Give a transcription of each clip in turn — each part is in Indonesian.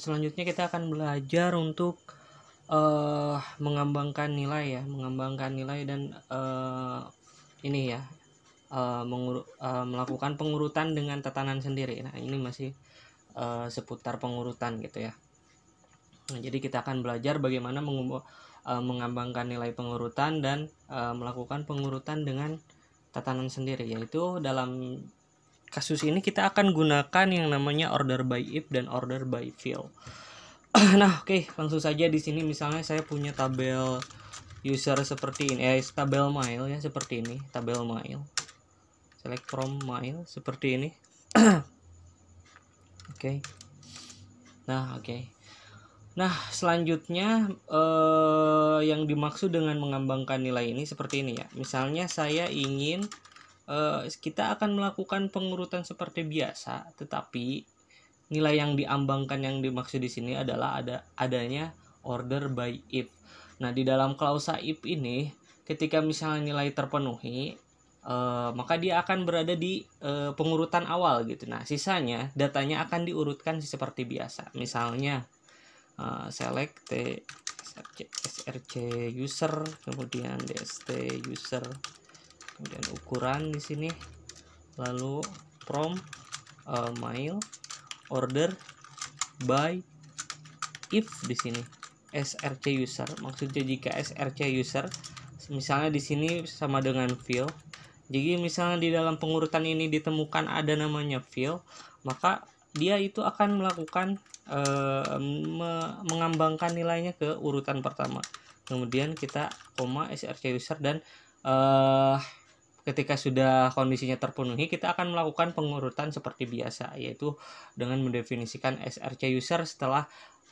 selanjutnya kita akan belajar untuk mengembangkan nilai ya, mengembangkan nilai dan ini ya, melakukan pengurutan dengan tatanan sendiri. Nah, ini masih seputar pengurutan gitu ya. Nah, jadi kita akan belajar bagaimana mengembangkan nilai pengurutan dan melakukan pengurutan dengan tatanan sendiri, yaitu dalam kasus ini kita akan gunakan yang namanya order by if dan order by fill. Nah, oke, langsung saja di sini misalnya saya punya tabel user seperti ini, tabel mail ya seperti ini, tabel mail. Select from mail seperti ini. Oke. Nah, oke. Nah, selanjutnya yang dimaksud dengan mengembangkan nilai ini seperti ini ya. Misalnya saya ingin kita akan melakukan pengurutan seperti biasa, tetapi nilai yang diambangkan yang dimaksud di sini adalah adanya order by if. Nah, di dalam klausa if ini, ketika misalnya nilai terpenuhi, maka dia akan berada di pengurutan awal gitu. Nah, sisanya datanya akan diurutkan seperti biasa. Misalnya select src user, kemudian dst user, kemudian ukuran di sini, lalu from mail order by if di sini src user. Maksudnya jika src user misalnya di sini sama dengan fill. Jadi misalnya di dalam pengurutan ini ditemukan ada namanya fill, maka dia itu akan melakukan mengembangkan nilainya ke urutan pertama. Kemudian kita koma src user dan ketika sudah kondisinya terpenuhi, kita akan melakukan pengurutan seperti biasa, yaitu dengan mendefinisikan src user setelah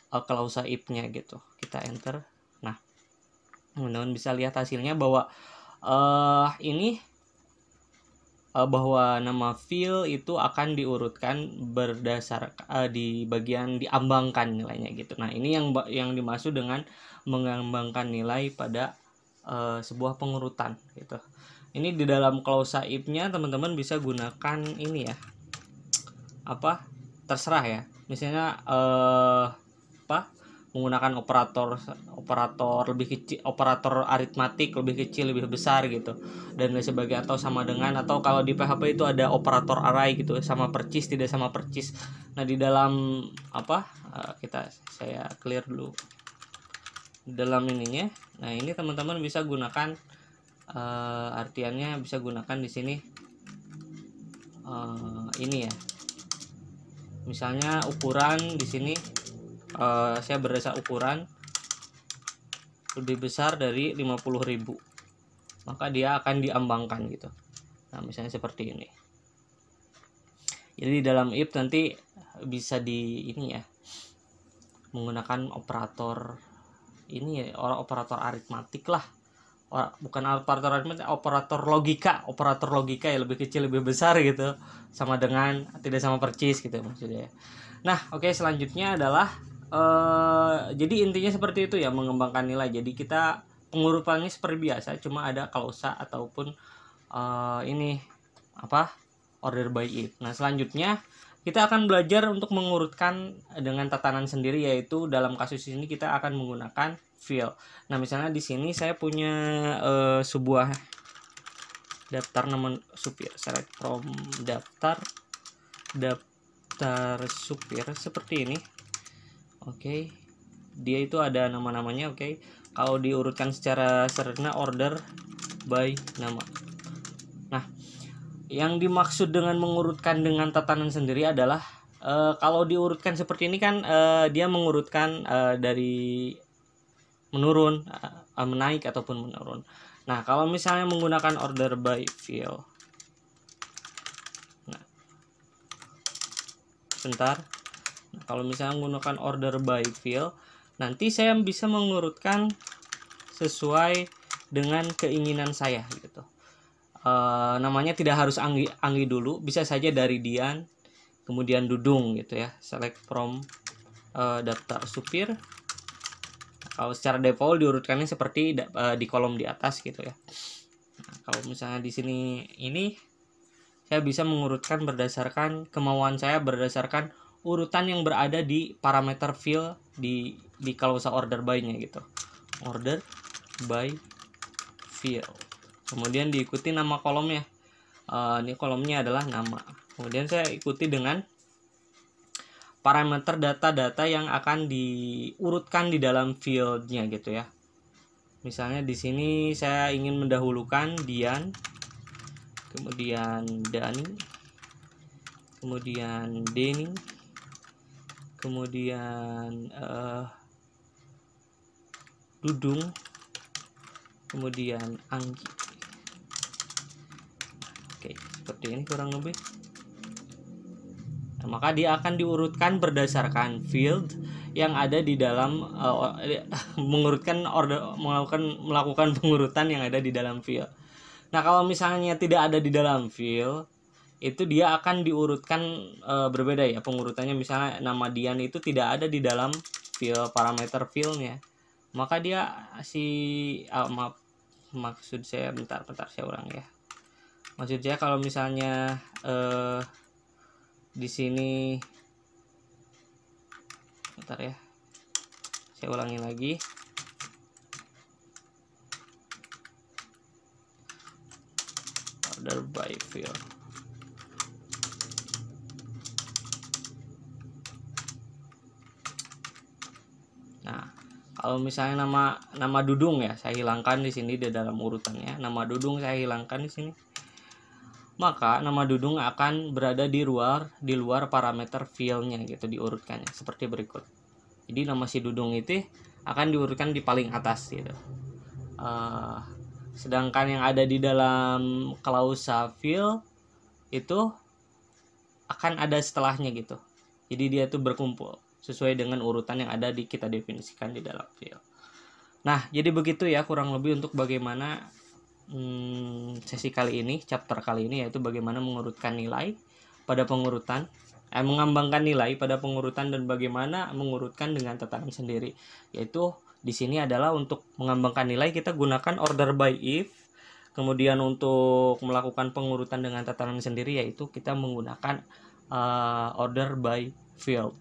klausa if-nya gitu. Kita enter. Nah, teman-teman bisa lihat hasilnya bahwa bahwa nama fill itu akan diurutkan berdasarkan di bagian diambangkan nilainya gitu. Nah, ini yang dimaksud dengan mengembangkan nilai pada sebuah pengurutan gitu. Ini di dalam klausa if-nya teman-teman bisa gunakan ini ya. Terserah ya. Misalnya menggunakan operator lebih kecil, operator aritmatik lebih kecil, lebih besar gitu, dan lain sebagainya, atau sama dengan, atau kalau di PHP itu ada operator array gitu, sama percis, tidak sama percis. Nah, di dalam saya clear dulu dalam ininya. Nah, ini teman-teman bisa gunakan artiannya bisa gunakan di sini ini ya. Misalnya ukuran di sini saya berdasar ukuran lebih besar dari 50.000, maka dia akan diambangkan gitu. Nah, misalnya seperti ini. Jadi dalam if nanti bisa di ini ya, menggunakan operator ini ya, operator aritmatik lah. Bukan operator aritmatik, operator logika ya, lebih kecil lebih besar gitu, sama dengan tidak sama percis gitu maksudnya. Nah, oke, selanjutnya adalah jadi intinya seperti itu ya, mengembangkan nilai. Jadi kita pengurutannya seperti biasa, cuma ada klausa ataupun order by if. Nah, selanjutnya kita akan belajar untuk mengurutkan dengan tatanan sendiri, yaitu dalam kasus ini kita akan menggunakan fill. Nah, misalnya di sini saya punya sebuah daftar nama supir. Select from daftar supir seperti ini. Oke, dia itu ada nama-namanya. Oke, kalau diurutkan secara sederhana order by nama. Nah, yang dimaksud dengan mengurutkan dengan tatanan sendiri adalah kalau diurutkan seperti ini kan dia mengurutkan dari menurun, menaik ataupun menurun. Nah, kalau misalnya menggunakan order by fill, nah, sebentar. Kalau misalnya menggunakan order by fill, nanti saya bisa mengurutkan sesuai dengan keinginan saya gitu. Namanya tidak harus Anggi dulu, bisa saja dari Dian, kemudian Dudung gitu ya. Select from daftar supir. Kalau secara default diurutkannya seperti di kolom di atas gitu ya. Nah, kalau misalnya di sini ini saya bisa mengurutkan berdasarkan kemauan saya, berdasarkan urutan yang berada di parameter field di klausa order by-nya gitu. Order by field. Kemudian diikuti nama kolomnya. Ini kolomnya adalah nama. Kemudian saya ikuti dengan parameter data-data yang akan diurutkan di dalam fieldnya gitu ya. Misalnya di sini saya ingin mendahulukan Dian, kemudian Dani, kemudian Denny, kemudian Dudung, kemudian Anggi. Oke, seperti ini kurang lebih. Nah, maka dia akan diurutkan berdasarkan field yang ada di dalam melakukan pengurutan yang ada di dalam field. Nah, kalau misalnya tidak ada di dalam field, itu dia akan diurutkan berbeda ya pengurutannya. Misalnya nama Dian itu tidak ada di dalam field parameter fieldnya, maka dia maksud saya bentar saya ulang ya. Maksud saya kalau misalnya di sini, bentar ya, saya ulangi lagi. Order by field. Nah, kalau misalnya nama Dudung ya, saya hilangkan di sini di dalam urutannya. Nama Dudung saya hilangkan di sini. Maka nama Dudung akan berada di luar parameter fieldnya gitu, diurutkannya seperti berikut. Jadi nama si Dudung itu akan diurutkan di paling atas gitu. Sedangkan yang ada di dalam klausa field itu akan ada setelahnya gitu. Jadi dia tuh berkumpul sesuai dengan urutan yang ada kita definisikan di dalam field. Nah, jadi begitu ya kurang lebih untuk bagaimana sesi kali ini, chapter kali ini, yaitu bagaimana mengurutkan nilai pada pengurutan, mengembangkan nilai pada pengurutan dan bagaimana mengurutkan dengan tatanan sendiri. Yaitu di sini adalah untuk mengembangkan nilai kita gunakan order by if. Kemudian untuk melakukan pengurutan dengan tatanan sendiri yaitu kita menggunakan order by field.